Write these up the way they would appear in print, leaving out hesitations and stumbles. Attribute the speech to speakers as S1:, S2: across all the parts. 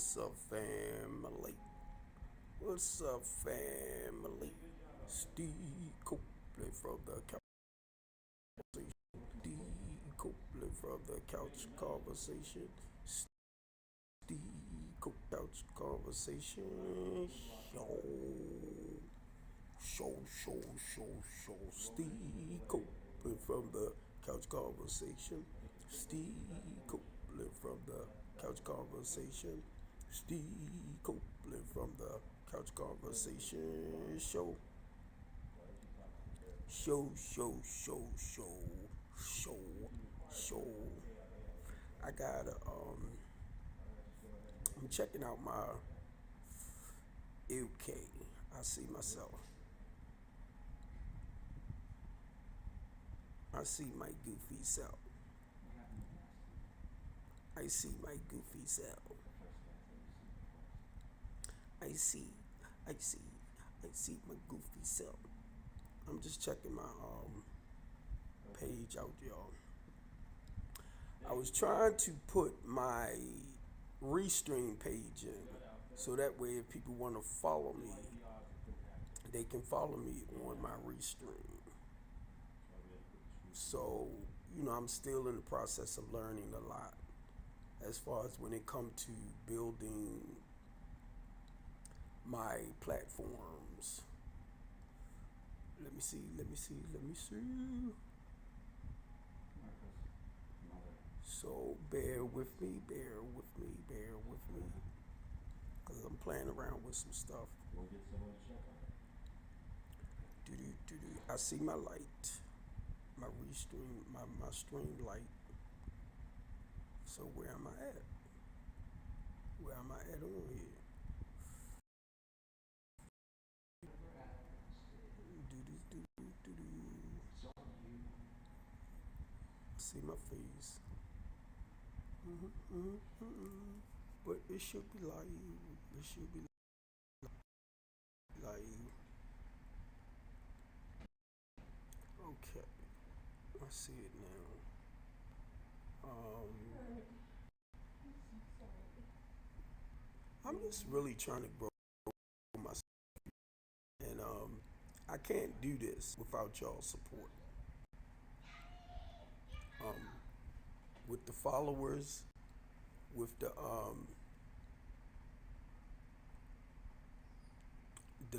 S1: What's up, family? What's up, family? Steve Copeland from the couch. Steve Copeland from the couch conversation. Steve couch conversation. Show. Steve Copeland from the couch conversation. Steve Copeland from the couch conversation. Steve Copeland from the couch conversation show. Show. Show. I gotta I'm checking out my UK. I see myself. I see my goofy self. I see my goofy self. I see, I see, I see my goofy self. I'm just checking my page out, y'all. I was trying to put my restream page in, so that way if people want to follow me, they can follow me on my restream. So, I'm still in the process of learning a lot as far as when it comes to building my platforms. Let me see. So bear with me, because I'm playing around with some stuff. I see my light, my restream, my stream light. So where am I at? Where am I at on here? See my face. But it should be live. It should be live. Okay. I see it now. I'm just really trying to grow myself. And I can't do this without y'all support. With the followers, with the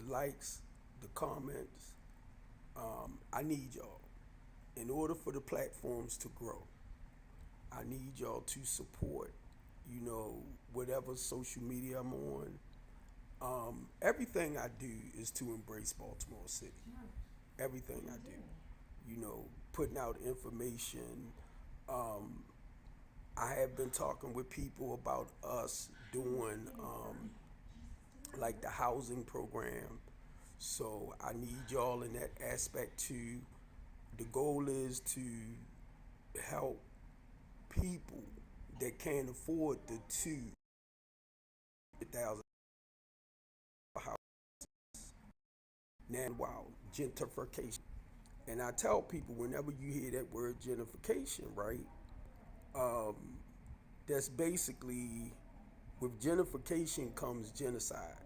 S1: likes, the comments, I need y'all. In order for the platforms to grow, I need y'all to support, whatever social media I'm on. Everything I do is to embrace Baltimore City. Everything I do, putting out information. I have been talking with people about us doing like the housing program. So I need y'all in that aspect too. The goal is to help people that can't afford the 2,000 house. Now, wow, gentrification. And I tell people whenever you hear that word gentrification, right? That's basically, with gentrification comes genocide,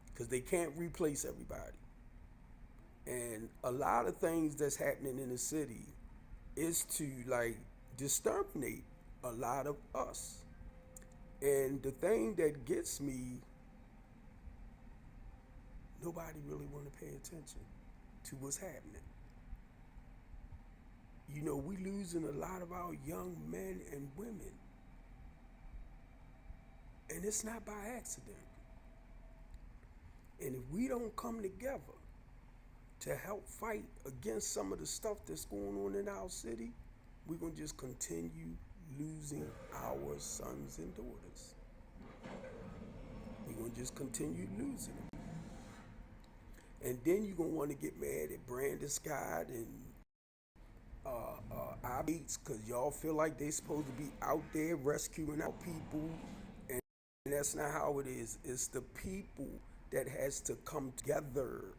S1: because they can't replace everybody. And a lot of things that's happening in the city is to exterminate a lot of us. And the thing that gets me, nobody really want to pay attention to what's happening. We losing a lot of our young men and women. And it's not by accident. And if we don't come together to help fight against some of the stuff that's going on in our city, we're going to just continue losing our sons and daughters. We're going to just continue losing them. And then you're going to want to get mad at Brandon Scott and our beats, because y'all feel like they supposed to be out there rescuing our people. And that's not how it is. It's the people that has to come together.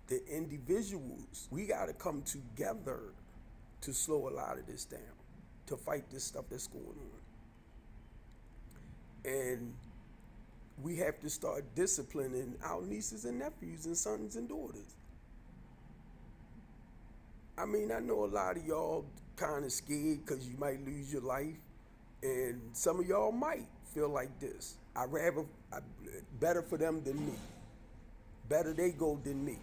S1: The individuals, we got to come together to slow a lot of this down, to fight this stuff that's going on. And we have to start disciplining our nieces and nephews and sons and daughters. I mean, I know a lot of y'all kind of scared because you might lose your life, and some of y'all might feel like this. I better for them than me. Better they go than me.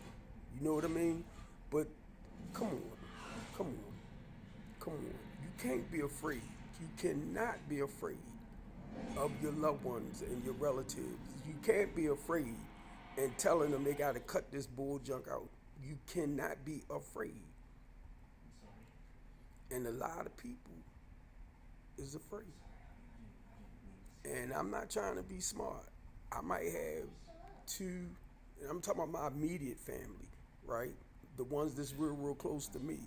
S1: You know what I mean? But come on, come on, come on. You can't be afraid. You cannot be afraid of your loved ones and your relatives. You can't be afraid and telling them they got to cut this bull junk out. You cannot be afraid. And a lot of people is afraid. And I'm not trying to be smart. I might have two, and I'm talking about my immediate family, right? The ones that's real, real close to me.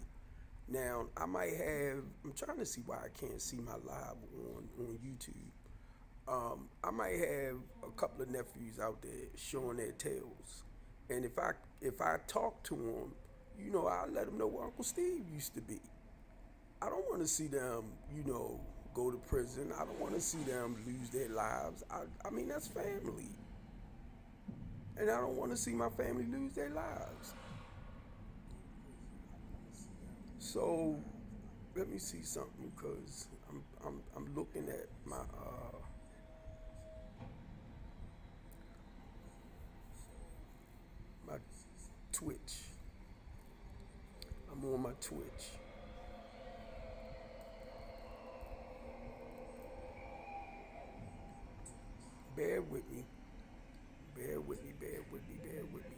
S1: Now, I might have, I'm trying to see why I can't see my live on YouTube. I might have a couple of nephews out there showing their tails. And if I talk to them, I'll let them know where Uncle Steve used to be. I don't want to see them, go to prison. I don't want to see them lose their lives. I mean, that's family. And I don't want to see my family lose their lives. So let me see something because I'm looking at my Twitch. I'm on my Twitch. Bear with me. Bear with me, bear with me, bear with me.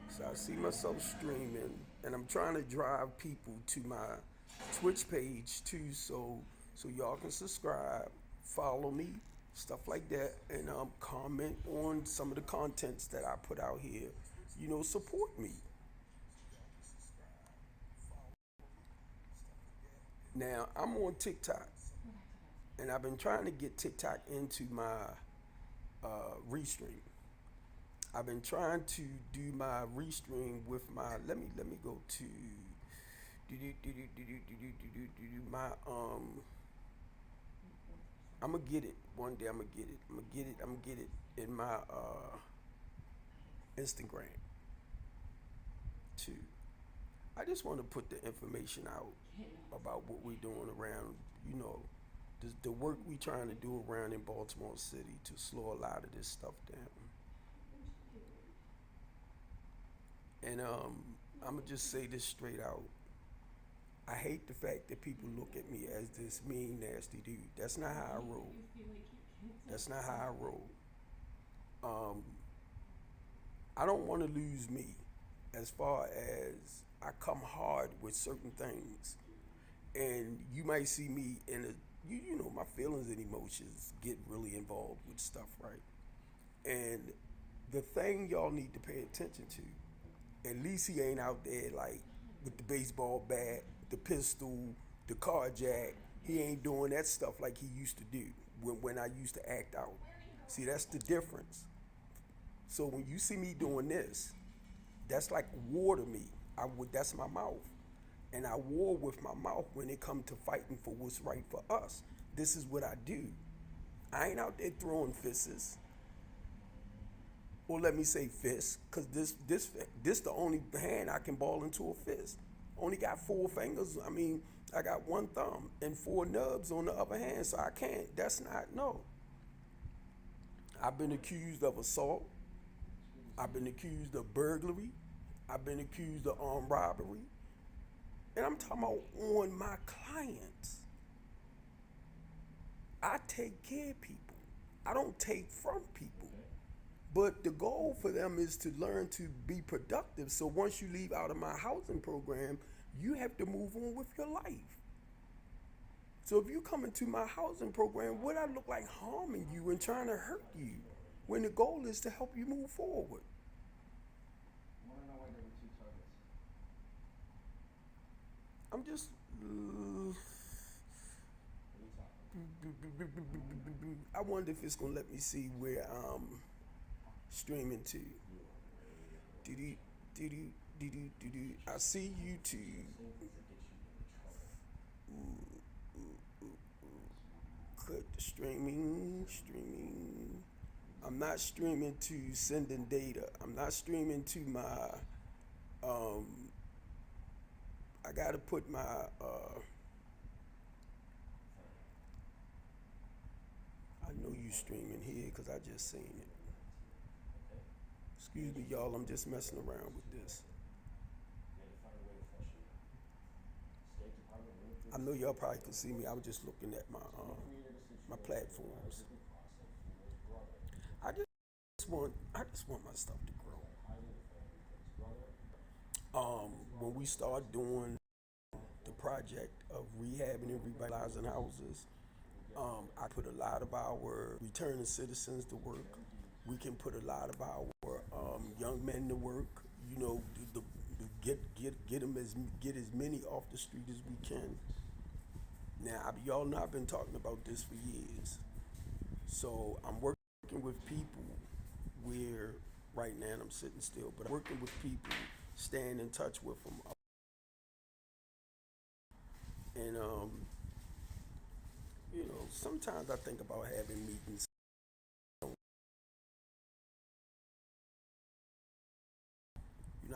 S1: So I see myself streaming, and I'm trying to drive people to my Twitch page too, so y'all can subscribe, follow me, stuff like that, and comment on some of the contents that I put out here. Support me. Now I'm on TikTok, and I've been trying to get TikTok into my restream. I've been trying to do my restream with my. Let me go to my I'm gonna get it one day. I'm gonna get it. I'm gonna get it. I'm gonna get it in my Instagram too. I just want to put the information out about what we're doing around, you know, the work we trying to do around in Baltimore City to slow a lot of this stuff down. And I'm gonna just say this straight out. I hate the fact that people look at me as this mean, nasty dude. That's not how I roll. That's not how I roll. Um, I don't want to lose me as far as I come hard with certain things. And you might see me in a, you know, my feelings and emotions get really involved with stuff, right? And the thing y'all need to pay attention to, at least he ain't out there like with the baseball bat, the pistol, the car jack. He ain't doing that stuff like he used to do when I used to act out. See, that's the difference. So when you see me doing this, that's like war to me. That's my mouth, and I war with my mouth when it comes to fighting for what's right for us. This is what I do. I ain't out there throwing fists, or let me say fists, cause this the only hand I can ball into a fist. Only got four fingers. I mean, I got one thumb and four nubs on the other hand, so I can't. That's not no. I've been accused of assault. I've been accused of burglary. I've been accused of armed robbery. And I'm talking about on my clients. I take care of people. I don't take from people. But the goal for them is to learn to be productive. So once you leave out of my housing program, you have to move on with your life. So if you come into my housing program, would I look like harming you and trying to hurt you when the goal is to help you move forward? I'm just. I wonder if it's gonna let me see where I'm streaming to. Did you? I see YouTube. Click streaming. I'm not streaming to sending data. I'm not streaming to my. Um, I gotta put my. I know you streaming here because I just seen it. Excuse me, y'all. I'm just messing around with this. I know y'all probably could see me. I was just looking at my platforms. I just want my stuff to grow. When we start doing the project of rehabbing and revitalizing houses, I put a lot of our returning citizens to work. We can put a lot of our young men to work. You know, get them get as many off the street as we can. Now, y'all know I've been talking about this for years. So I'm working with people where right now I'm sitting still, but I'm working with people, staying in touch with them, and sometimes I think about having meetings.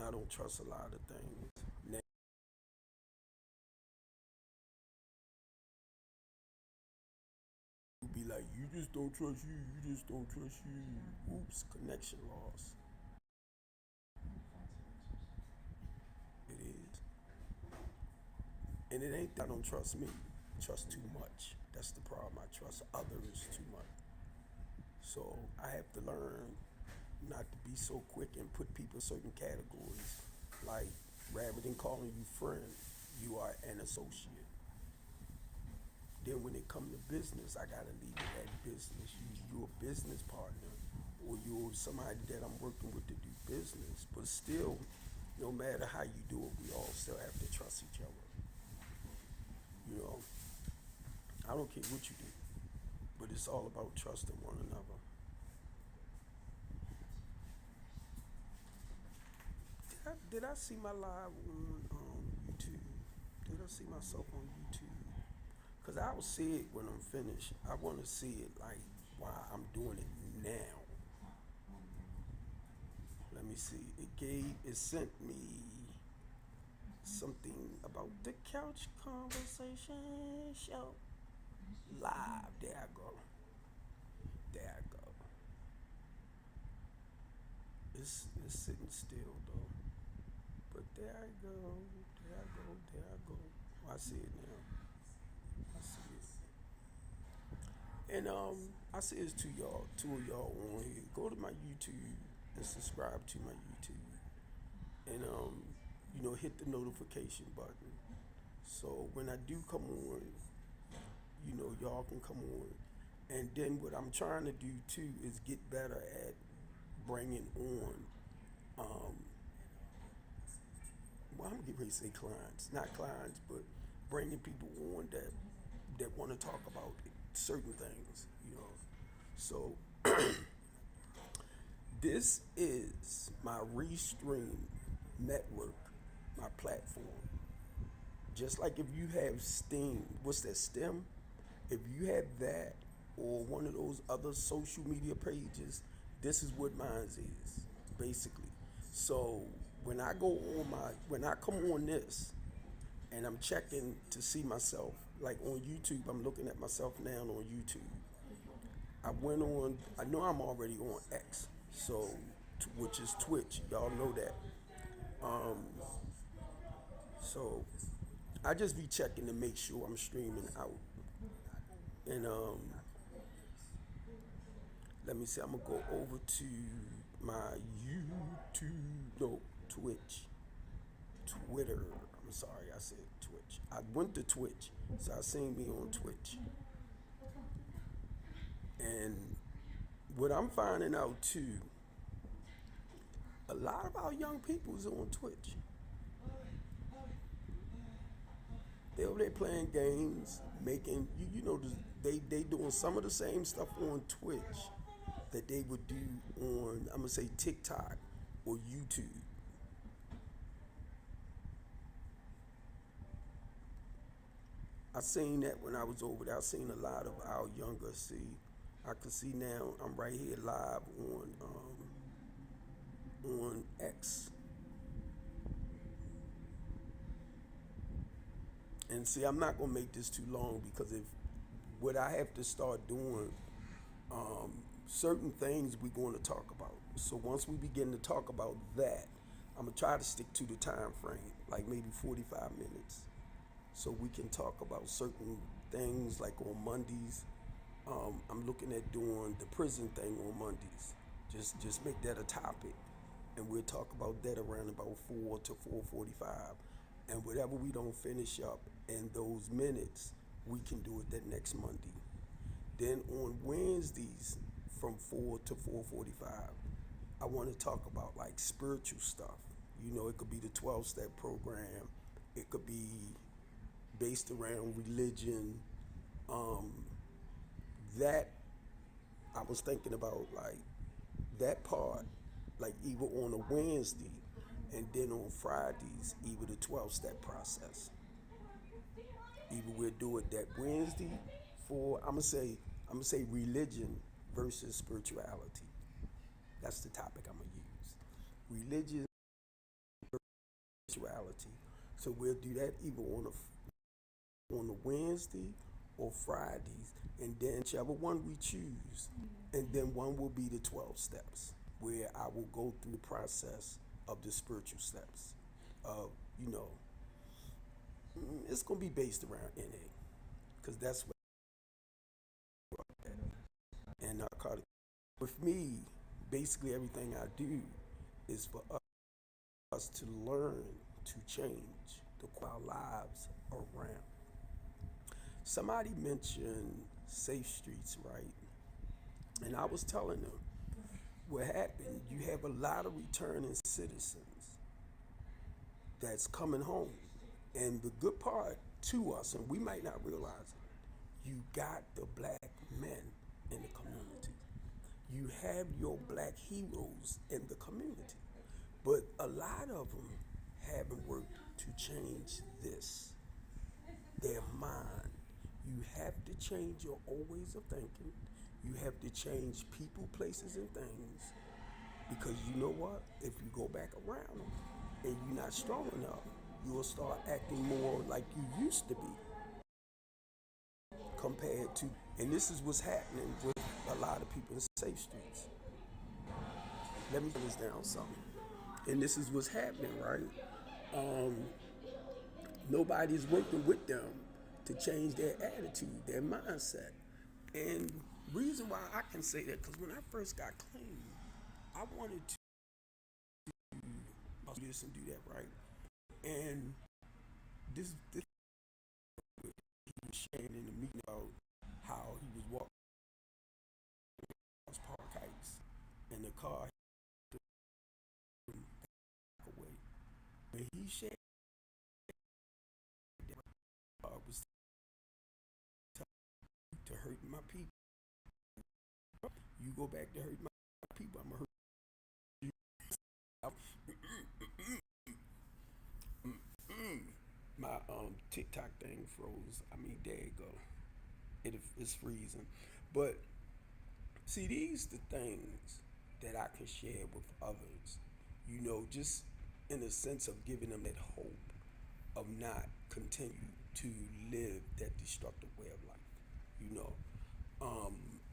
S1: I don't trust a lot of things. Now, you be like, you just don't trust you. You just don't trust you. Oops, connection loss. It is, and it ain't that I don't trust me. I trust too much. That's the problem. I trust others too much. So I have to learn not to be so quick and put people in certain categories. Like, rather than calling you friend, you are an associate. Then when it come to business, I gotta leave it at business. You're a business partner, or you're somebody that I'm working with to do business. But still, no matter how you do it, we all still have to trust each other. You know, I don't care what you do, but it's all about trusting one another. Did I see my live on YouTube? Did I see myself on YouTube? Because I will see it when I'm finished. I want to see it like while I'm doing it now. Let me see. It sent me something about the couch conversation show. Live. There I go. There I go. It's sitting still though. But there I go. There I go. There I go. Oh, I see it now. I see it. And I say this to y'all, two of y'all on here. Go to my YouTube and subscribe to my YouTube. And hit the notification button. So when I do come on, y'all can come on. And then what I'm trying to do too is get better at bringing on, um, well, I'm getting ready to say clients, not clients, but bringing people on that want to talk about certain things. So this is my Restream network, my platform. Just like if you have Steam, what's that, Stem? If you have that or one of those other social media pages, this is what mine is, basically. So when I come on this and I'm checking to see myself, like on YouTube, I'm looking at myself now on YouTube. I know I'm already on X, so, which is Twitch. Y'all know that. Um, so I just be checking to make sure I'm streaming out. And let me see, I'm gonna go over to my YouTube, no, Twitch, Twitter. I'm sorry, I said Twitch. I went to Twitch, so I seen me on Twitch. And what I'm finding out too, a lot of our young people's on Twitch. They over there playing games, making they doing some of the same stuff on Twitch that they would do on, I'm gonna say, TikTok or YouTube. I seen that when I was over there. I seen a lot of our younger. See, I can see now. I'm right here live on X, and see, I'm not gonna make this too long because if what I have to start doing, um, certain things we're going to talk about. So once we begin to talk about that, I'm gonna try to stick to the time frame, like maybe 45 minutes, so we can talk about certain things. Like on Mondays, I'm looking at doing the prison thing on Mondays. Just make that a topic, and we'll talk about that around about 4 to 4:45, and whatever we don't finish up in those minutes, we can do it that next Monday. Then on Wednesdays from 4 to 4:45, I want to talk about like spiritual stuff. You know, it could be the 12-step program. It could be based around religion. Um, that I was thinking about like that part, like either on a Wednesday and then on Fridays, either the 12-step process. Either we'll do it that Wednesday for I'm gonna say religion versus spirituality. That's the topic I'm gonna use. Religion versus spirituality. So we'll do that either on a Wednesday or Fridays, and then whichever one we choose, and then one will be the 12 steps, where I will go through the process of the spiritual steps. Of you know, it's gonna be based around NA, because that's what. And narcotic. With me, basically everything I do is for us to learn to change our lives around. Somebody mentioned safe streets, right? And I was telling them what happened. You have a lot of returning citizens that's coming home. And the good part to us, and we might not realize it, you got the black men in the community. You have your black heroes in the community. But a lot of them haven't worked to change this, their mind. You have to change your old ways of thinking. You have to change people, places, and things. Because you know what? If you go back around them and you're not strong enough, you will start acting more like you used to be compared to. And this is what's happening with a lot of people in safe streets. Let me put this down something. And this is what's happening, right? Um, Nobody's working with them to change their attitude, their mindset. And reason why I can say that, because when I first got clean, I wanted to do this and do that, right? And this he was sharing in the meeting about how he was walking across Park Heights, and the car hit him back away. When he shared that, was to hurt my people. You go back to hurt my people, I'm gonna hurt you. My TikTok thing froze. I mean, there you go. It's freezing. But see, these the things that I can share with others. You know, just in the sense of giving them that hope of not continue to live that destructive way of life. You know,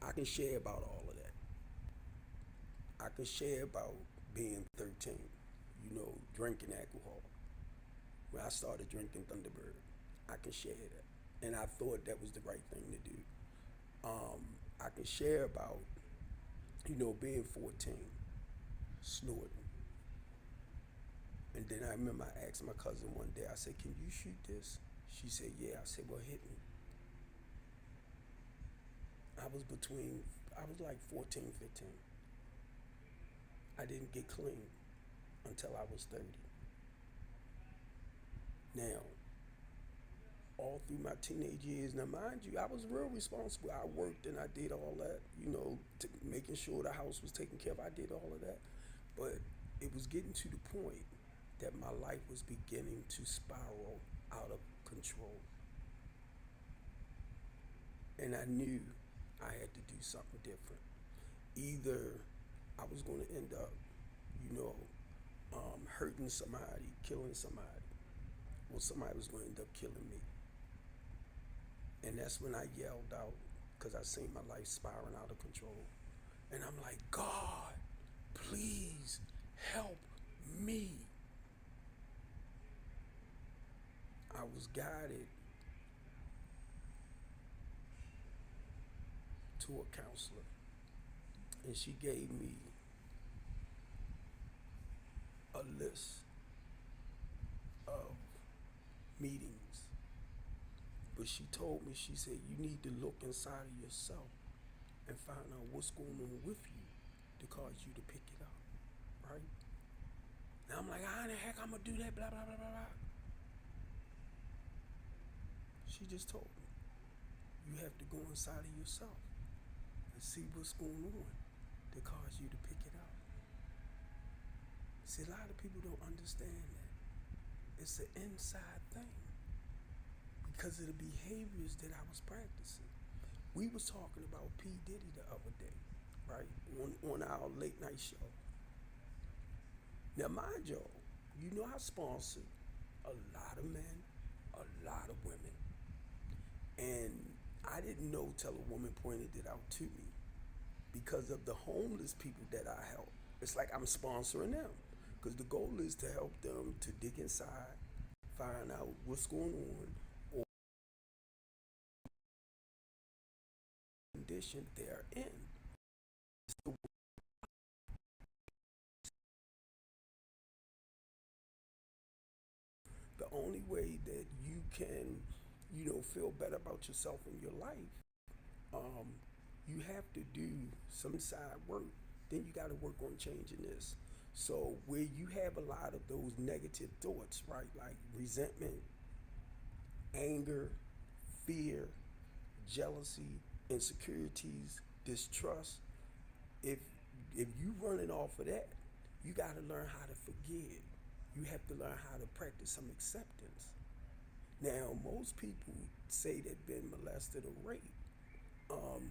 S1: I can share about all of that. I can share about being 13, you know, drinking alcohol. When I started drinking Thunderbird, I can share that. And I thought that was the right thing to do. I can share about, you know, being 14, snorting. And then I remember I asked my cousin one day, I said, can you shoot this? She said, yeah. I said, well, hit me. I was like 14, 15. I didn't get clean until I was 30. Now, all through my teenage years, now mind you, I was real responsible. I worked and I did all that, you know, making sure the house was taken care of. I did all of that. But it was getting to the point that my life was beginning to spiral out of control. And I knew I had to do something different. Either I was going to end up, you know, hurting somebody, killing somebody, or somebody was going to end up killing me. And that's when I yelled out because I seen my life spiraling out of control. And I'm like, God, please help me. I was guided to a counselor, and she gave me a list of meetings. But she told me, she said, you need to look inside of yourself and find out what's going on with you to cause you to pick it up, right? Now I'm like, how the heck I'm gonna do that, blah, blah, blah, blah, blah. She just told me, you have to go inside of yourself and see what's going on to cause you to pick it up. See, a lot of people don't understand that. It's an inside thing because of the behaviors that I was practicing. We was talking about P. Diddy the other day, right? On our late night show. Now, mind you, you know I sponsored a lot of men, a lot of women. And I didn't know till a woman pointed it out to me because of the homeless people that I help. It's like I'm sponsoring them because the goal is to help them to dig inside, find out what's going on, or condition they're in. The only way that you can, feel better about yourself in your life, um, you have to do some side work. Then you got to work on changing this. So where you have a lot of those negative thoughts, right, like resentment, anger, fear, jealousy, insecurities, distrust, if if you running off of that, you got to learn how to forgive. You have to learn how to practice some acceptance. Now, most people say they've been molested or raped. Um,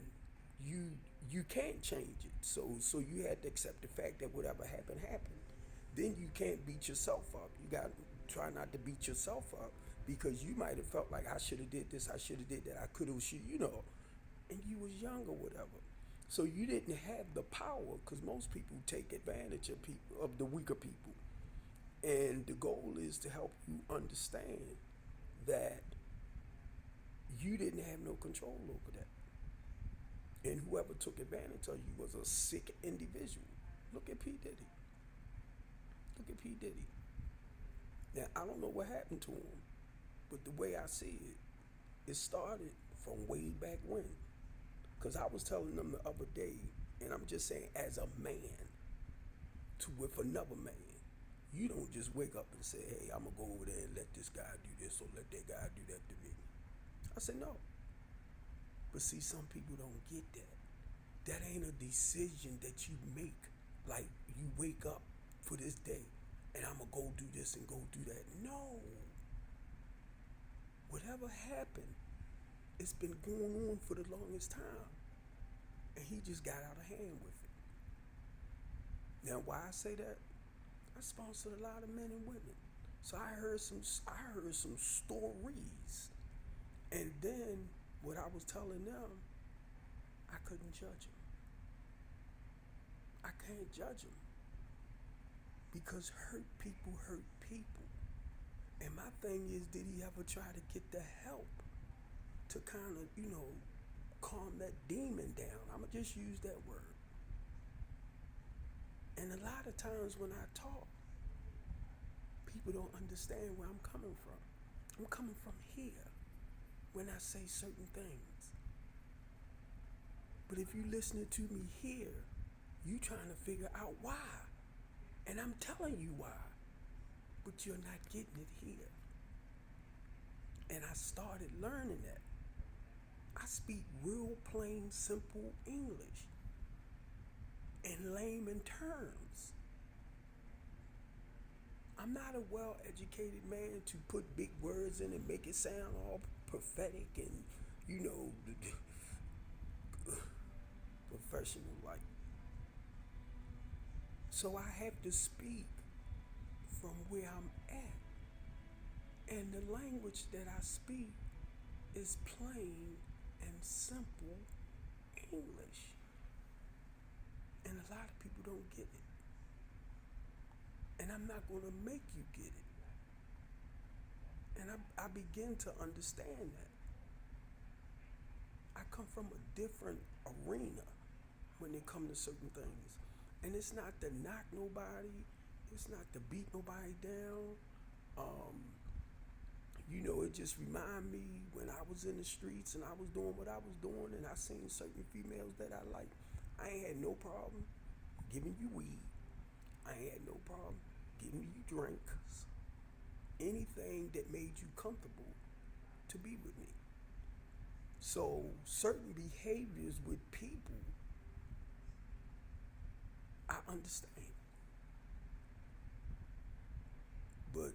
S1: you you can't change it. So you had to accept the fact that whatever happened happened. Then you can't beat yourself up. You got to try not to beat yourself up because you might have felt like I should have did this, I should have did that, I could have, and you was young or whatever. So you didn't have the power because most people take advantage of people, of the weaker people. And the goal is to help you understand that you didn't have no control over that. And whoever took advantage of you was a sick individual. Look at P. Diddy. Look at P. Diddy. Now, I don't know what happened to him, but the way I see it, it started from way back when. Because I was telling them the other day, and I'm just saying, as a man, to with another man, you don't just wake up and say, hey, I'm going to go over there and let this guy do this or let that guy do that to me. I said, no. But see, some people don't get that. That ain't a decision that you make. Like, you wake up for this day, and I'm going to go do this and go do that. No. Whatever happened, it's been going on for the longest time. And he just got out of hand with it. Now, why I say that? I sponsored a lot of men and women. So I heard some stories. And then what I was telling them, I couldn't judge them. I can't judge them. Because hurt people hurt people. And my thing is, did he ever try to get the help to kind of, calm that demon down? I'm going to just use that word. And a lot of times when I talk, people don't understand where I'm coming from. I'm coming from here when I say certain things. But if you listening to me here, you trying to figure out why. And I'm telling you why. But you're not getting it here. And I started learning that. I speak real plain, simple English in layman terms. I'm not a well-educated man to put big words in and make it sound all prophetic and, professional life. So I have to speak from where I'm at. And the language that I speak is plain and simple English. And a lot of people don't get it. And I'm not going to make you get it. And I begin to understand that. I come from a different arena when it comes to certain things. And it's not to knock nobody, it's not to beat nobody down. Um, it just remind me when I was in the streets and I was doing what I was doing and I seen certain females that I like. I ain't had no problem giving you weed. I ain't had no problem giving you drinks. Anything that made you comfortable to be with me. So certain behaviors with people, I understand. But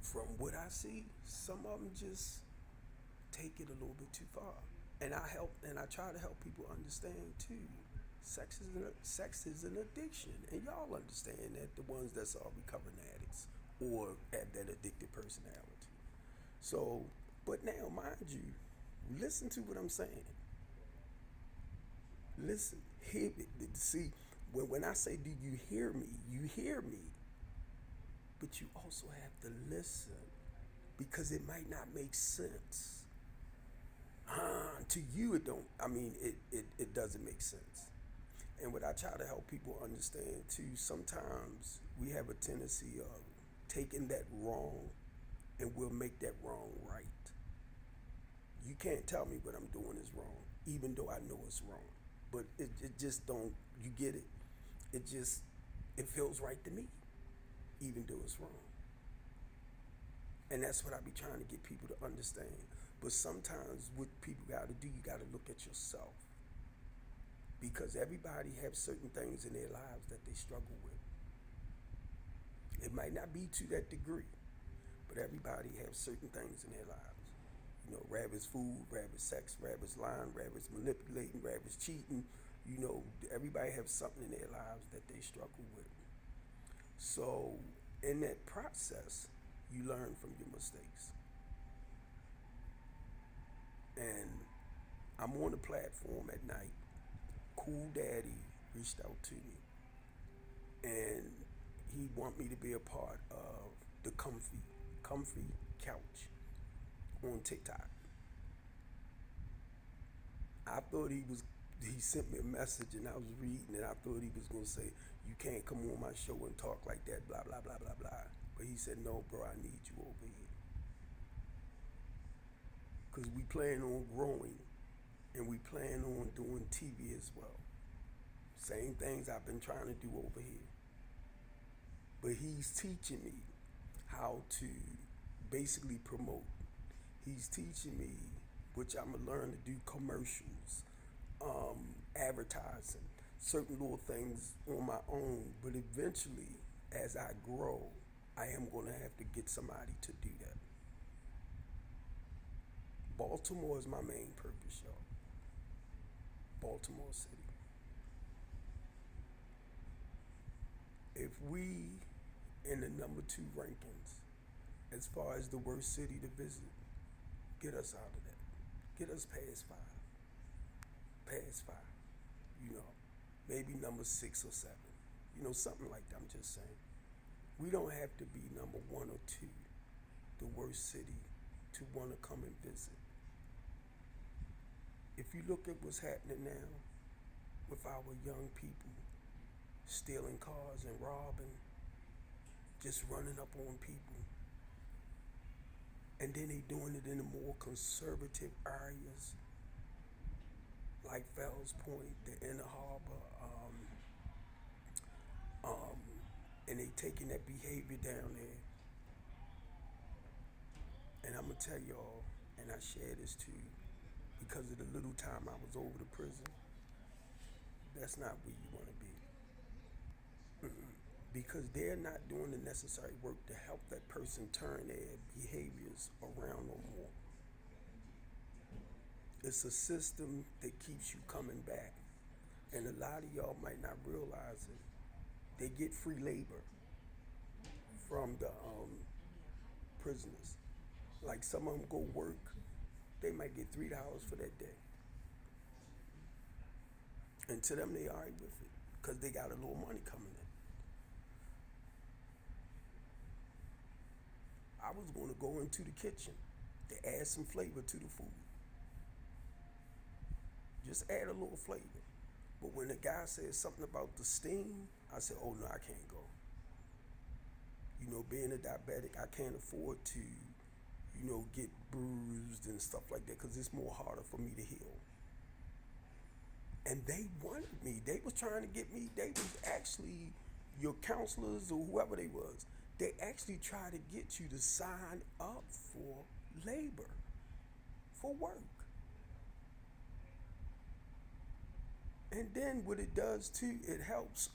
S1: from what I see, some of them just take it a little bit too far. And I try to help people understand too. Sex is an addiction, and y'all understand that, the ones that's all recovering addicts or have that addicted personality. So, but now, mind you, listen to what I'm saying. Listen, hear it. See, when I say, do you hear me? You hear me, but you also have to listen because it might not make sense. To you, it don't. I mean, it doesn't make sense. And what I try to help people understand too, sometimes we have a tendency of taking that wrong and we'll make that wrong right. You can't tell me what I'm doing is wrong, even though I know it's wrong. But it just don't, you get it? It feels right to me, even though it's wrong. And that's what I be trying to get people to understand. But sometimes what people gotta do, you gotta look at yourself. Because everybody have certain things in their lives that they struggle with. It might not be to that degree, but everybody have certain things in their lives. Rather it's food, rather it's sex, rather it's lying, rather it's manipulating, rather it's cheating. Everybody have something in their lives that they struggle with. So in that process, you learn from your mistakes. And I'm on the platform at night. Cool Daddy reached out to me, and he want me to be a part of the comfy couch on TikTok. I thought he sent me a message and I was reading and I thought he was gonna say, you can't come on my show and talk like that, blah blah blah blah blah. But he said, no bro, I need you over here. Cause we plan on growing and we plan on doing TV as well. Same things I've been trying to do over here. But he's teaching me how to basically promote. He's teaching me, which I'm gonna learn to do commercials, advertising, certain little things on my own. But eventually, as I grow, I am gonna have to get somebody to do that. Baltimore is my main purpose, y'all. Baltimore City. If we in the number 2 rankings as far as the worst city to visit, get us out of that. Get us past 5. Past 5. Maybe number 6 or 7. Something like that. I'm just saying. We don't have to be number 1 or 2, the worst city to want to come and visit. If you look at what's happening now with our young people stealing cars and robbing, just running up on people, and then they doing it in the more conservative areas like Fells Point, the Inner Harbor, and they taking that behavior down there. And I'm gonna tell y'all, and I share this too, because of the little time I was over the prison, that's not where you want to be. Because they're not doing the necessary work to help that person turn their behaviors around no more. It's a system that keeps you coming back. And a lot of y'all might not realize it. They get free labor from the prisoners. Like some of them go work, they might get $3 for that day. And to them, they all right with it because they got a little money coming in. I was going to go into the kitchen to add some flavor to the food. Just add a little flavor. But when the guy said something about the steam, I said, oh no, I can't go. You know, being a diabetic, I can't afford to, get bruised and stuff like that because it's more harder for me to heal. And they wanted me. They was trying to get me. They was actually your counselors or whoever they was. They actually try to get you to sign up for labor, for work. And then what it does too, it helps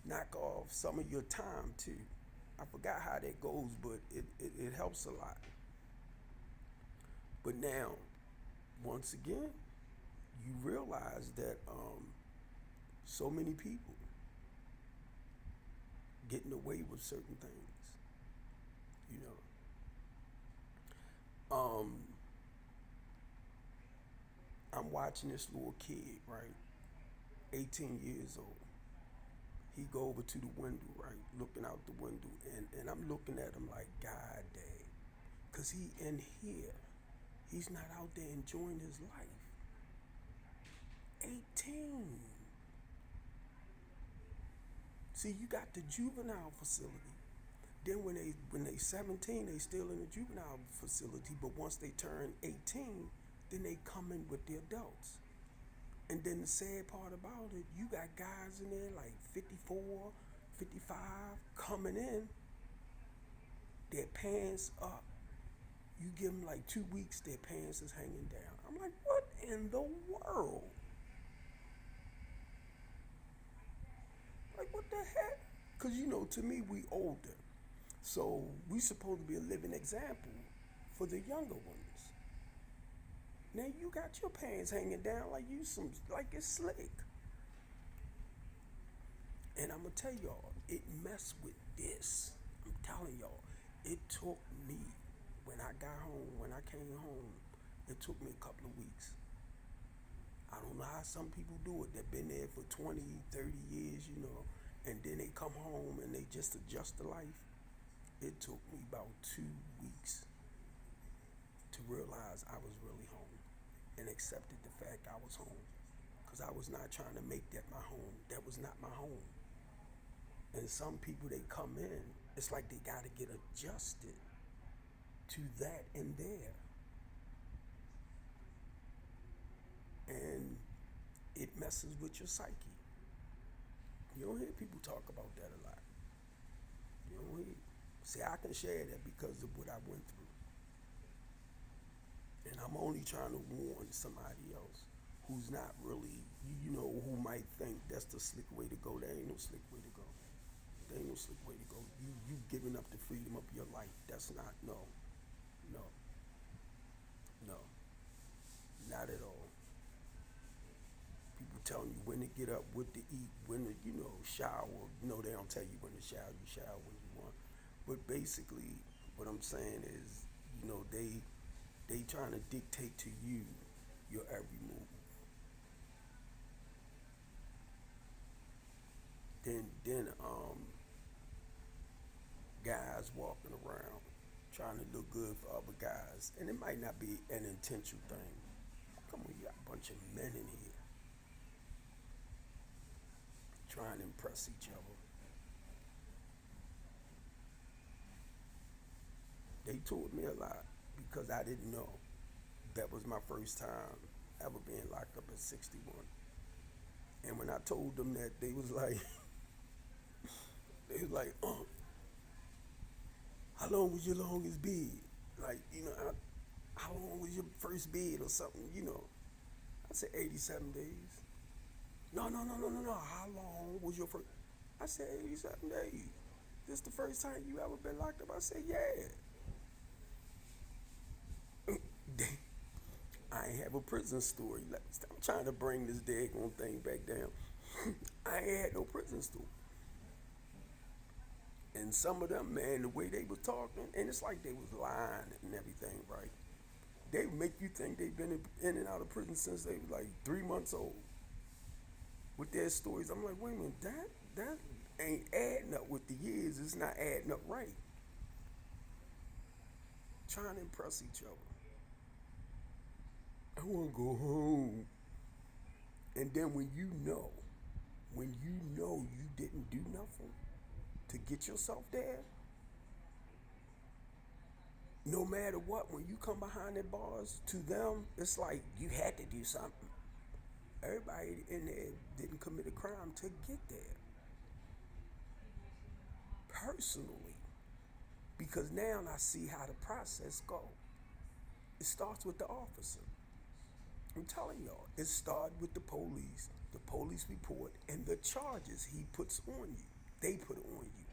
S1: knock off some of your time too. I forgot how that goes, but it helps a lot. But now, once again, you realize that so many people getting away with certain things, you know. I'm watching this little kid, right? 18 years old. He go over to the window, right? Looking out the window. And I'm looking at him like, God dang. Because he in here. He's not out there enjoying his life. 18. See, you got the juvenile facility. Then when they 17, they still in the juvenile facility. But once they turn 18, then they come in with the adults. And then the sad part about it, you got guys in there like 54, 55 coming in, their pants up. You give them like 2 weeks, their pants is hanging down. I'm like, what in the world? Like, what the heck? Because, to me, we older. So we supposed to be a living example for the younger ones. Now you got your pants hanging down like it's slick. And I'm gonna tell y'all, it messed with this. I'm telling y'all, it took me when I came home, it took me a couple of weeks. I don't know how some people do it. They've been there for 20, 30 years, and then they come home and they just adjust to life. It took me about 2 weeks to realize I was really home and accepted the fact I was home, because I was not trying to make that my home. That was not my home. And some people, they come in, it's like they got to get adjusted to that and there. And it messes with your psyche. You don't hear people talk about that a lot. You don't hear. See, I can share that because of what I went through. And I'm only trying to warn somebody else who's not really, who might think that's the slick way to go. There ain't no slick way to go. There ain't no slick way to go. You've given up the freedom of your life. That's not, no, not at all. People telling you when to get up, what to eat, when to, shower. They don't tell you when to shower. You shower when you want. But basically, what I'm saying is, they trying to dictate to you your every move. Then guys walking around trying to look good for other guys, and it might not be an intentional thing. Come on, you got a bunch of men in here trying to impress each other. They told me a lot because I didn't know. That was my first time ever being locked up at 61. And when I told them that, they was like, how long was your longest bid? Like, how long was your first bid or something, I said 87 days. No. How long was your first? I said 87 days. This the first time you ever been locked up? I said, yeah. I ain't have a prison story. Like, I'm trying to bring this daggone thing back down. I ain't had no prison story. And some of them, man, the way they was talking, and it's like they was lying and everything, right? They make you think they've been in and out of prison since they was like 3 months old. With their stories, I'm like, wait a minute, that ain't adding up with the years. It's not adding up right. Trying to impress each other. I want to go home. And then when you know you didn't do nothing to get yourself there, no matter what, when you come behind the bars, to them, it's like you had to do something. Everybody in there didn't commit a crime to get there. Personally. Because now I see how the process goes. It starts with the officer. I'm telling y'all, it started with the police report, and the charges he puts on you. They put on you.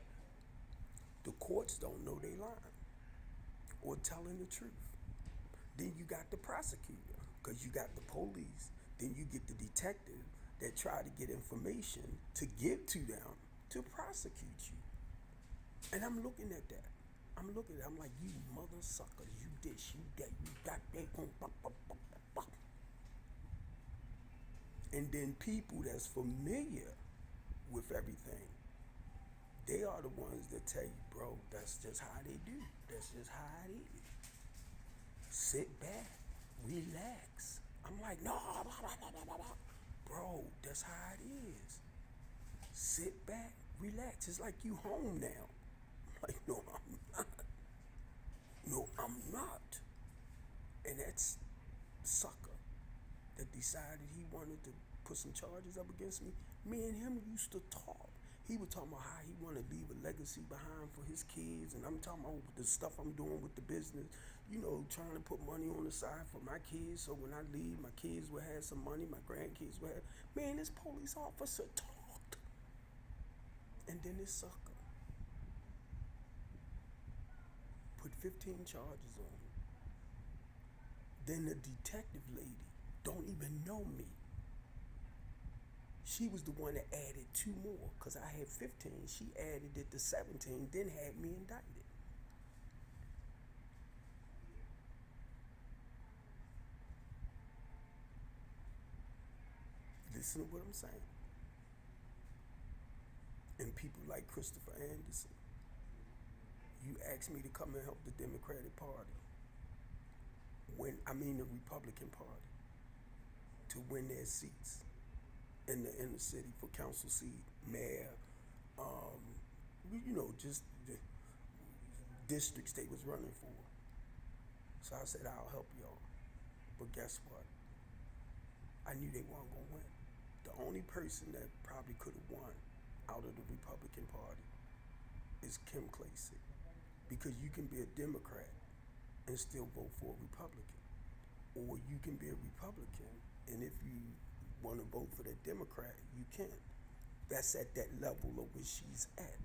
S1: The courts don't know they lying or telling the truth. Then you got the prosecutor, because you got the police. Then you get the detective that try to get information to give to them to prosecute you. And I'm looking at that. I'm like, you mother suckers, you this, you that, you got that. And then people that's familiar with everything, they are the ones that tell you, bro, that's just how they do. That's just how it is. Sit back, relax. I'm like, no, bro, that's how it is. Sit back, relax. It's like you home now. I'm like, no, I'm not. No, I'm not. And that's sucker that decided he wanted to put some charges up against me. Me and him used to talk. He was talking about how he wanted to leave a legacy behind for his kids, and I'm talking about the stuff I'm doing with the business, trying to put money on the side for my kids, so when I leave, my kids will have some money, my grandkids will have. Man, this police officer talked. And then this sucker put 15 charges on him. Then the detective lady don't even know me. She was the one that added 2 more, because I had 15. She added it to 17, then had me indicted. Listen to what I'm saying. And people like Christopher Anderson, you asked me to come and help the Democratic Party, the Republican Party, to win their seats in the inner city for council seat, mayor, just the districts they was running for. So I said, I'll help y'all. But guess what? I knew they weren't going to win. The only person that probably could have won out of the Republican Party is Kim Clasey. Because you can be a Democrat and still vote for a Republican. Or you can be a Republican, and if you want to vote for that Democrat, you can. That's at that level of where she's at.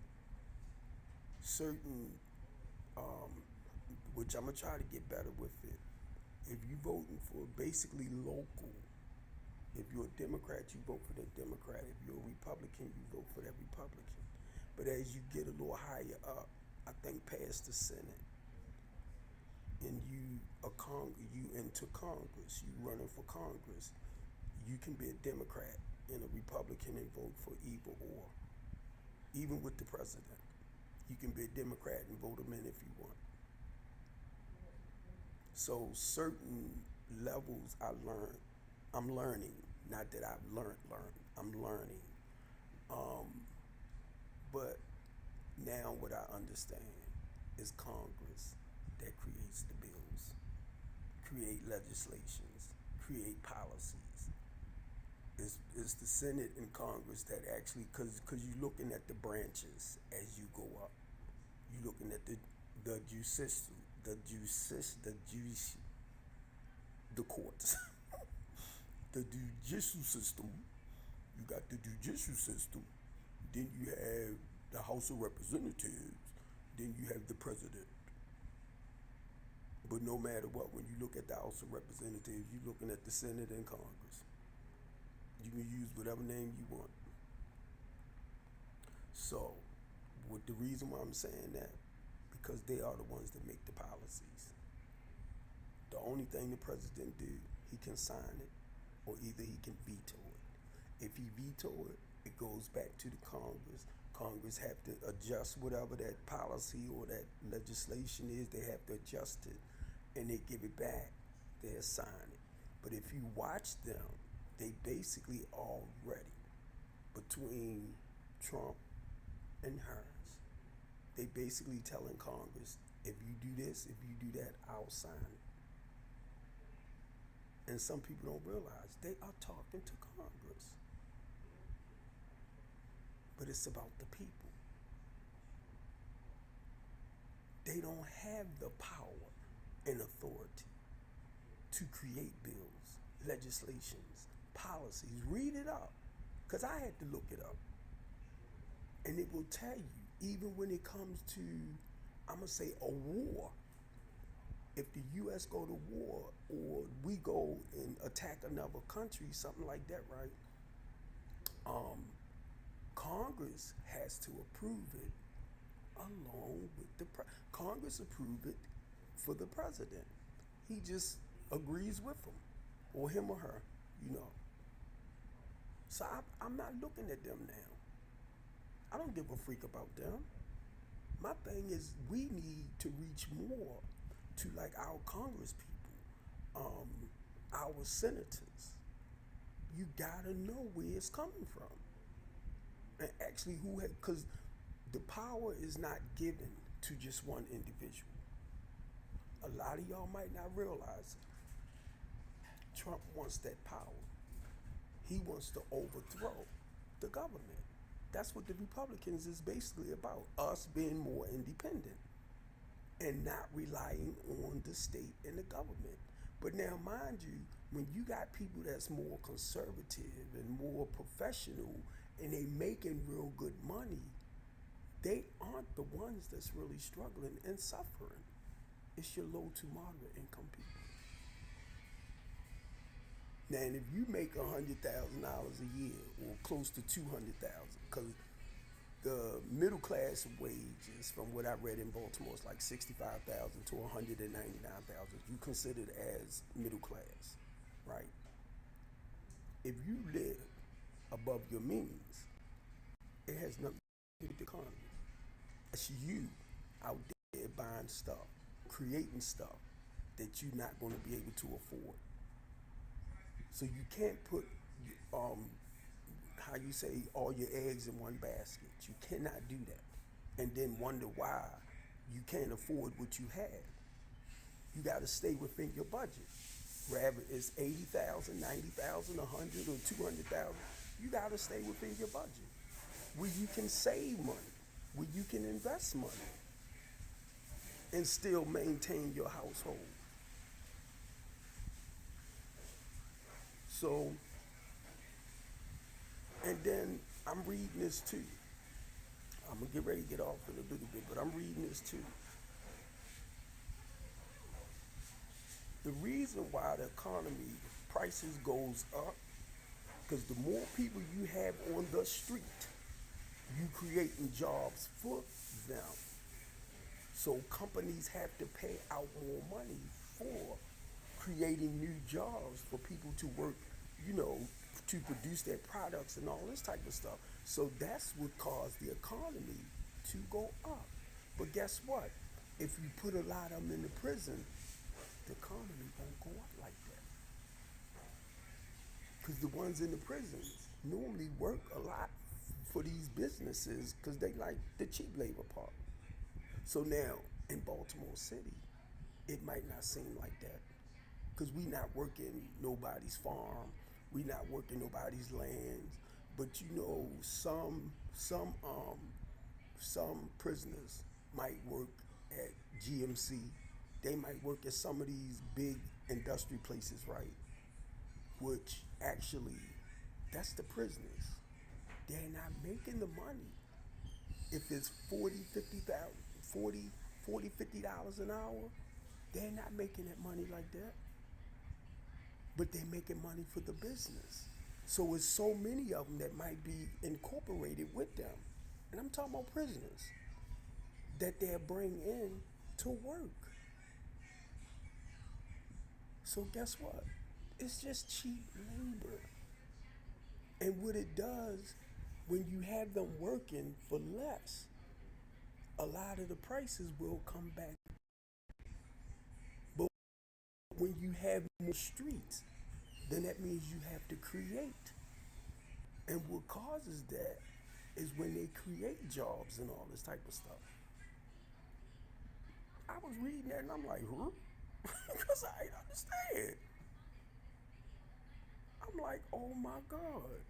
S1: Certain, which I'm going to try to get better with it. If you voting for basically local, if you're a Democrat, you vote for that Democrat. If you're a Republican, you vote for that Republican. But as you get a little higher up, I think past the Senate, and you into Congress, you running for Congress, you can be a Democrat and a Republican and vote for either or. Even with the president, you can be a Democrat and vote him in if you want. So certain levels I'm learning, not that I've learned, I'm learning. But now what I understand is Congress that creates the bills, create legislations, create policies. It's the Senate and Congress that actually, because you're looking at the branches as you go up. You're looking at the courts, the judicial system. You got the judicial system. Then you have the House of Representatives. Then you have the president. But no matter what, when you look at the House of Representatives, you're looking at the Senate and Congress. You can use whatever name you want. So, with the reason why I'm saying that, because they are the ones that make the policies. The only thing the president do, he can sign it, or either he can veto it. If he veto it, it goes back to the Congress. Congress have to adjust whatever that policy or that legislation is. They have to adjust it, and they give it back. They assign it. But if you watch them, they basically already, between Trump and Harris, they basically telling Congress, if you do this, if you do that, I'll sign it. And some people don't realize they are talking to Congress. But it's about the people. They don't have the power and authority to create bills, legislations, policies. Read it up, because I had to look it up. And it will tell you, even when it comes to, I'm going to say, a war, if the U.S. go to war or we go and attack another country, something like that, right? Congress has to approve it along with the Congress approve it for the president. He just agrees with them, or him or her, you know. So I'm not looking at them now. I don't give a freak about them. My thing is, we need to reach more to like our Congress people, our senators. You gotta know where it's coming from, and actually who had, because the power is not given to just one individual. A lot of y'all might not realize it. Trump wants that power. He wants to overthrow the government. That's what the Republicans is basically about, us being more independent and not relying on the state and the government. But now, mind you, when you got people that's more conservative and more professional and they making real good money, they aren't the ones that's really struggling and suffering. It's your low to moderate income people. Now, and if you make $100,000 a year, or close to $200,000, because the middle class wages, from what I read in Baltimore, is like $65,000 to $199,000. You consider it as middle class, right? If you live above your means, it has nothing to do with the economy. It's you out there buying stuff, creating stuff that you're not going to be able to afford. So you can't put, how you say, all your eggs in one basket. You cannot do that, and then wonder why you can't afford what you have. You got to stay within your budget. Whether it's 80,000, 90,000, 100, or 200,000, you got to stay within your budget, where you can save money, where you can invest money, and still maintain your household. So, and then I'm reading this too. I'm gonna get ready to get off in a little bit, but I'm reading this too. The reason why the economy prices goes up, because the more people you have on the street, you creating jobs for them. So companies have to pay out more money for creating new jobs for people to work, you know, to produce their products and all this type of stuff. So that's what caused the economy to go up. But guess what? If you put a lot of them in the prison, the economy won't go up like that. Because the ones in the prisons normally work a lot for these businesses because they like the cheap labor part. So now in Baltimore City, it might not seem like that, because we not working nobody's farm, we not working nobody's lands. But you know, some prisoners might work at GMC. They might work at some of these big industry places, right? Which actually, that's the prisoners. They're not making the money. If it's $40, $50 an hour, They're not making that money like that, but they're making money for the business. So it's so many of them that might be incorporated with them. And I'm talking about prisoners that they're bringing in to work. So guess what? It's just cheap labor. And what it does, when you have them working for less, a lot of the prices will come back. But when you have more streets, then that means you have to create. And what causes that is when they create jobs and all this type of stuff. I was reading that and I'm like, huh? Because I ain't understand. I'm like, oh my God.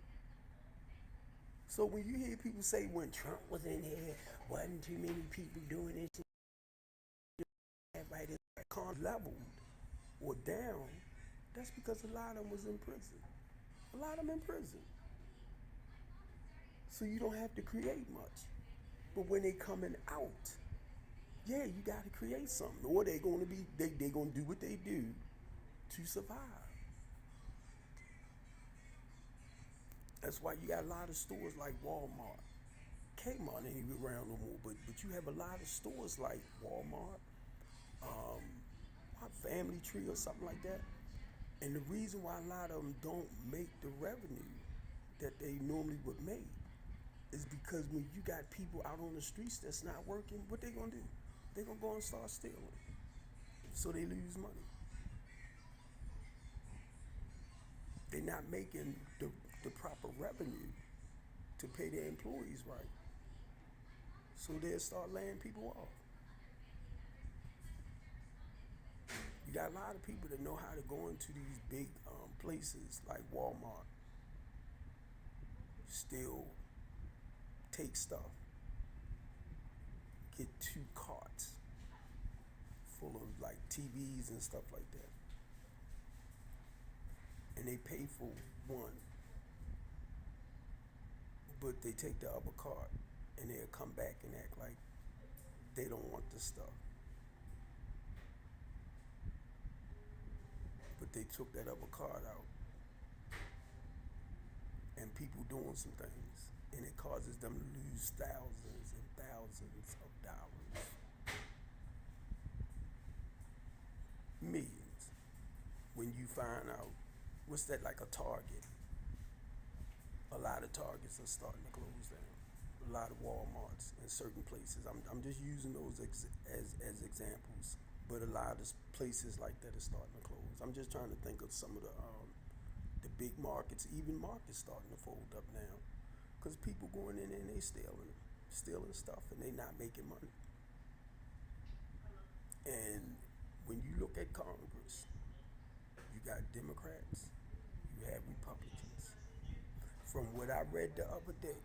S1: So when you hear people say when Trump was in here, wasn't too many people doing this, everybody leveled or down, that's because a lot of them was in prison. A lot of them in prison. So you don't have to create much. But when they coming out, yeah, you got to create something, or they going to be they going to do what they do to survive. That's why you got a lot of stores like Walmart. Kmart ain't even around no more, but you have a lot of stores like Walmart, Family Tree or something like that. And the reason why a lot of them don't make the revenue that they normally would make is because when you got people out on the streets that's not working, what they gonna do? They gonna go and start stealing. So they lose money. They're not making the proper revenue to pay their employees right. So they'll start laying people off. You got a lot of people that know how to go into these big places like Walmart, still take stuff, get 2 carts full of like TVs and stuff like that, and they pay for one, but they take the other cart and they'll come back and act like they don't want the stuff. But they took that other card out, and people doing some things, and it causes them to lose thousands and thousands of dollars, millions. When you find out, what's that, like a Target? A lot of Targets are starting to close down. A lot of Walmarts in certain places. I'm just using those as examples, but a lot of places like that are starting to close. I'm just trying to think of some of the big markets, even markets starting to fold up now, because people going in there and they stealing stuff, and they not making money. And when you look at Congress, you got Democrats, you have Republicans. From what I read the other day,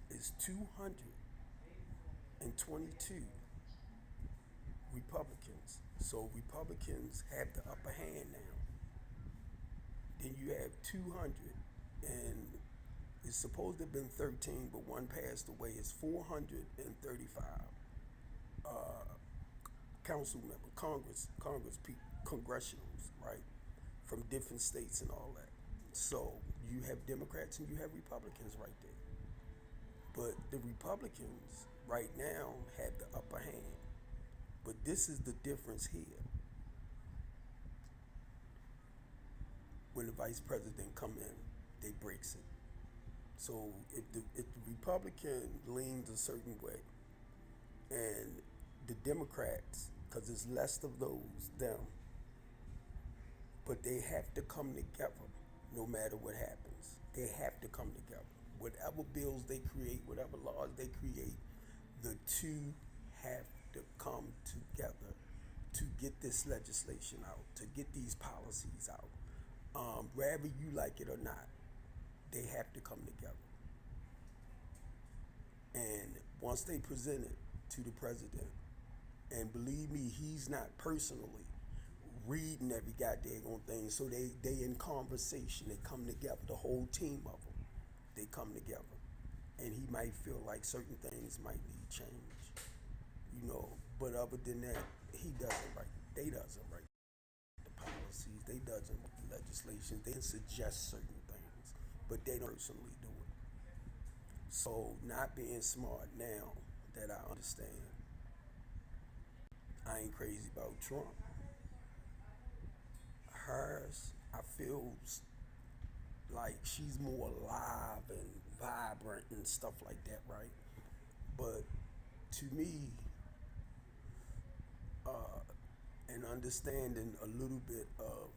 S1: it's 222 Republicans. So Republicans have the upper hand now. Then you have 200, and it's supposed to have been 13, but one passed away. It's 435 council members, Congress people, congressionals, right, from different states and all that. So you have Democrats and you have Republicans right there. But the Republicans right now have the upper hand. But this is the difference here. When the vice president come in, they breaks it. So if the Republican leans a certain way, and the Democrats, because there's less of them, but they have to come together no matter what happens. They have to come together. Whatever bills they create, whatever laws they create, the two have to come together to get this legislation out, to get these policies out. Whether you like it or not, they have to come together. And once they present it to the president, and believe me, he's not personally reading every goddamn thing, so they in conversation, they come together, the whole team of them, they come together. And he might feel like certain things might need change, But other than that, he doesn't write. They doesn't write the policies. They doesn't write the legislation. They can suggest certain things, but they don't personally do it. So not being smart now that I understand, I ain't crazy about Trump. Hers, I feel like she's more alive and vibrant and stuff like that, right? But to me, uh, and understanding a little bit of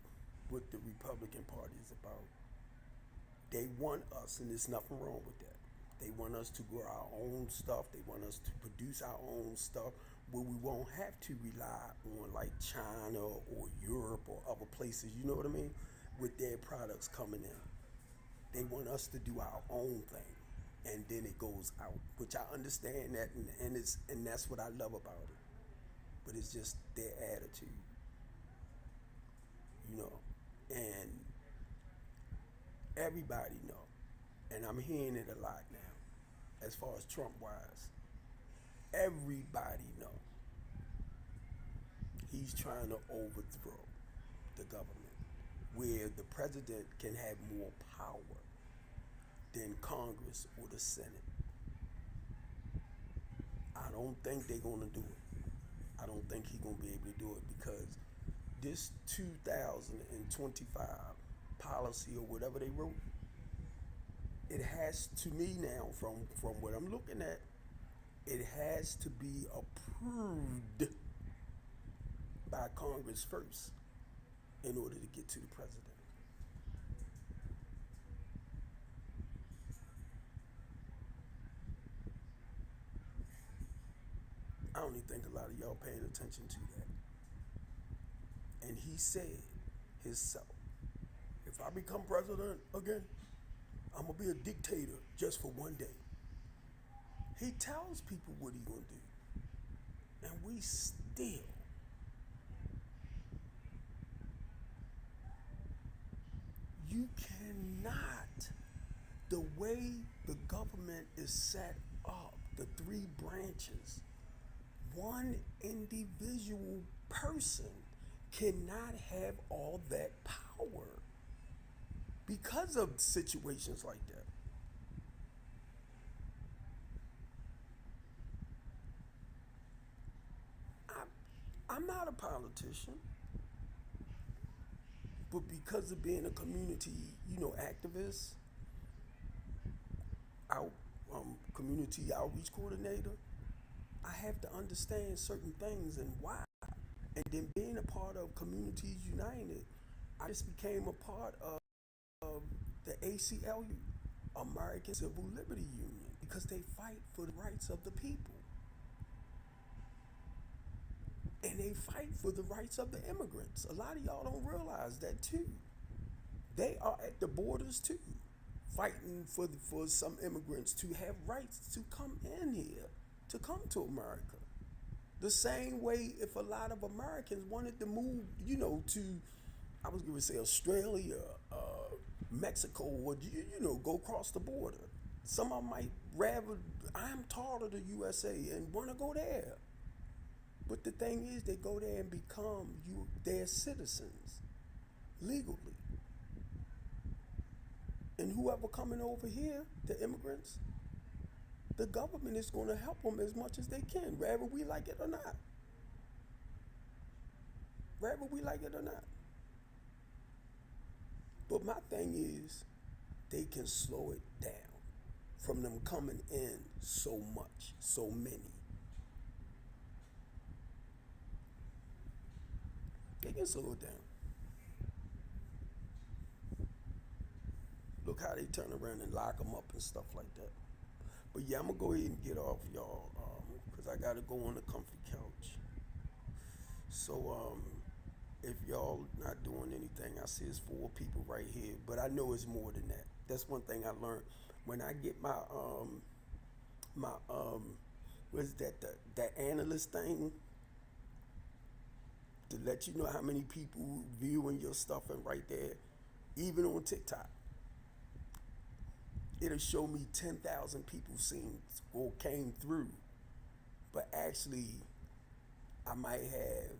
S1: what the Republican Party is about, they want us, and there's nothing wrong with that. They want us to grow our own stuff. They want us to produce our own stuff where we won't have to rely on like China or Europe or other places, you know what I mean, with their products coming in. They want us to do our own thing, and then it goes out, which I understand that, and that's what I love about it. But it's just their attitude, you know, and everybody know, and I'm hearing it a lot now, as far as Trump wise. Everybody know he's trying to overthrow the government, where the president can have more power than Congress or the Senate. I don't think they're gonna do it. I don't think he's gonna be able to do it because this 2025 policy or whatever they wrote, it has to me now from what I'm looking at, it has to be approved by Congress first in order to get to the president. I don't even think a lot of y'all paying attention to that. And he said himself, if I become president again, I'm gonna be a dictator just for one day. He tells people what he gonna do, and we still. You cannot, the way the government is set up, the three branches, one individual person cannot have all that power because of situations like that. I'm not a politician, but because of being a community, activist, out, community outreach coordinator, I have to understand certain things and why. And then being a part of Communities United, I just became a part of the ACLU, American Civil Liberty Union, because they fight for the rights of the people. And they fight for the rights of the immigrants. A lot of y'all don't realize that too. They are at the borders too, fighting for some immigrants to have rights to come in here, to come to America. The same way if a lot of Americans wanted to move, to, I was going to say Australia, Mexico, or, go across the border. Some of them might rather, I'm tired of the USA and want to go there. But the thing is, they go there and become their citizens legally. And whoever coming over here, the immigrants, the government is going to help them as much as they can, whether we like it or not. Whether we like it or not. But my thing is, they can slow it down from them coming in so much, so many. They can slow it down. Look how they turn around and lock them up and stuff like that. But yeah, I'm gonna go ahead and get off, y'all, because I gotta go on the comfy couch. So if y'all not doing anything, I see it's 4 people right here, but I know it's more than that. That's one thing I learned when I get my what is that, that analyst thing, to let you know how many people viewing your stuff, and right there, even on TikTok, it'll show me 10,000 people seen or came through, but actually I might have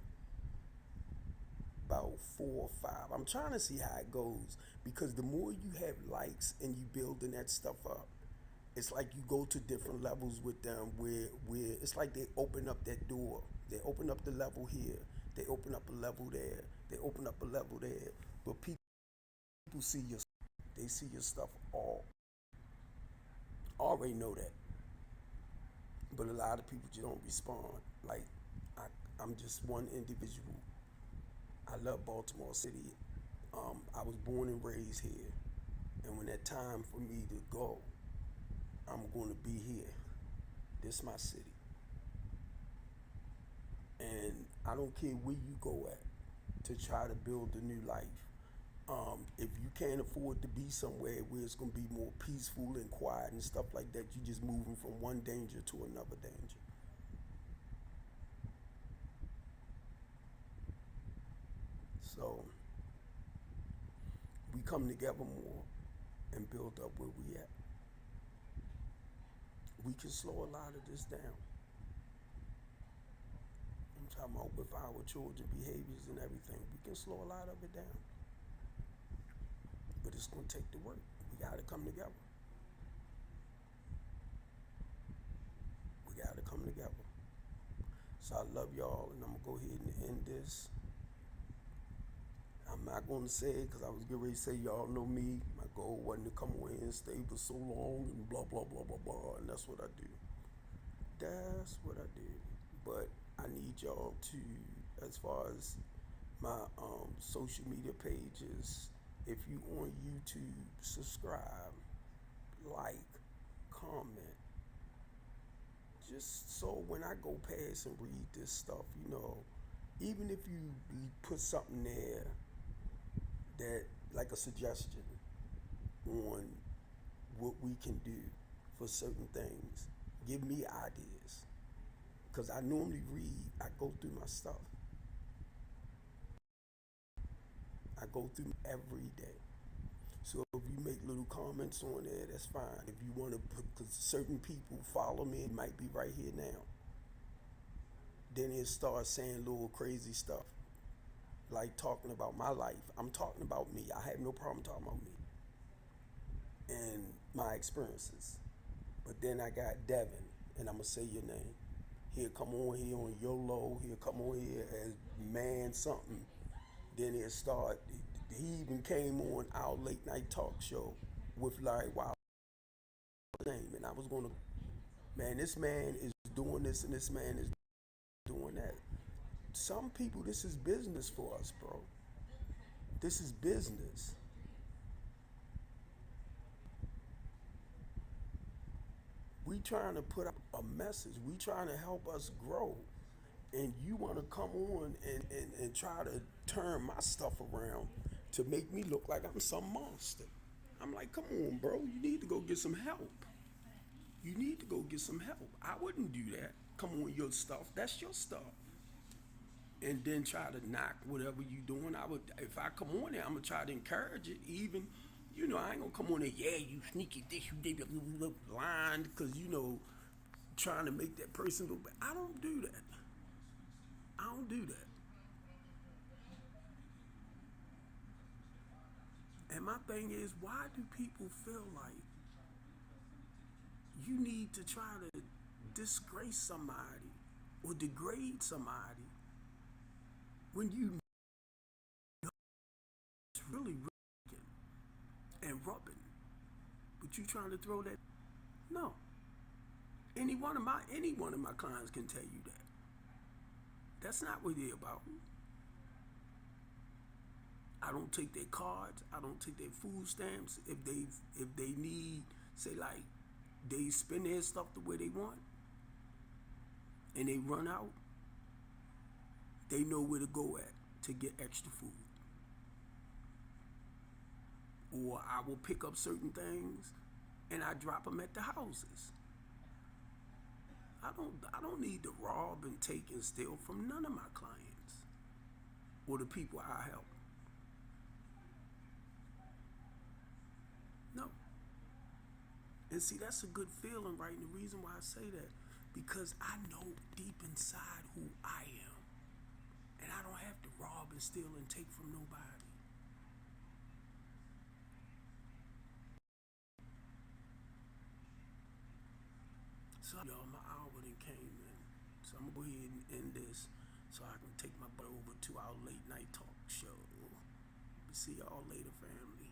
S1: about 4 or 5. I'm trying to see how it goes because the more you have likes and you building that stuff up, it's like you go to different levels with them where it's like they open up that door. They open up the level here. They open up a level there. They open up a level there. But people see your they see your stuff all already know that. But a lot of people just don't respond. Like I, I'm just one individual. I love Baltimore City. I was born and raised here, and when that time for me to go, I'm going to be here. This is my city, and I don't care where you go at to try to build a new life. If you can't afford to be somewhere where it's going to be more peaceful and quiet and stuff like that, you're just moving from one danger to another danger. So we come together more and build up where we at. We can slow a lot of this down. I'm talking about with our children behaviors and everything. We can slow a lot of it down. But it's gonna take the work. We gotta come together. We gotta come together. So I love y'all, and I'm gonna go ahead and end this. I'm not gonna say it because I was getting ready to say y'all know me. My goal wasn't to come away and stay for so long and blah blah blah blah blah. And that's what I do. That's what I did. But I need y'all to, as far as my social media pages, if you on YouTube, subscribe, like, comment, just so when I go past and read this stuff, even if you put something there that, like a suggestion on what we can do for certain things, give me ideas. Because I normally read, I go through my stuff. I go through every day. So if you make little comments on there, that's fine. If you want to put, because certain people follow me, it might be right here now. Then it starts saying little crazy stuff, like talking about my life. I'm talking about me. I have no problem talking about me and my experiences. But then I got Devin, and I'm going to say your name. He'll come on here on YOLO. He'll come on here as man something. Then he'll start. He even came on our late night talk show with Larry Wilder's name. And I was going to, man, this man is doing this and this man is doing that. Some people, this is business for us, bro. This is business. We trying to put out a message. We trying to help us grow. And you want to come on and try to turn my stuff around to make me look like I'm some monster. I'm like, come on, bro. You need to go get some help. You need to go get some help. I wouldn't do that. Come on, your stuff. That's your stuff. And then try to knock whatever you doing. If I come on there, I'm gonna try to encourage it. Even, I ain't gonna come on there. Yeah, you sneaky this, you did look blind, because trying to make that person look bad. I don't do that. I don't do that. And my thing is, why do people feel like you need to try to disgrace somebody or degrade somebody when you know it's really and rubbing, but you trying to throw that? No. Any one of my clients can tell you that. That's not what they're about. I don't take their cards. I don't take their food stamps. If they need, say, like, they spend their stuff the way they want and they run out, they know where to go at to get extra food. Or I will pick up certain things and I drop them at the houses. I don't need to rob and take and steal from none of my clients or the people I help. No. And see, that's a good feeling, right? And the reason why I say that, because I know deep inside who I am. And I don't have to rob and steal and take from nobody. So y'all, my hour done came in. So I'm gonna go ahead and end this so I can take my butt over to our late night talk show. See y'all later, family.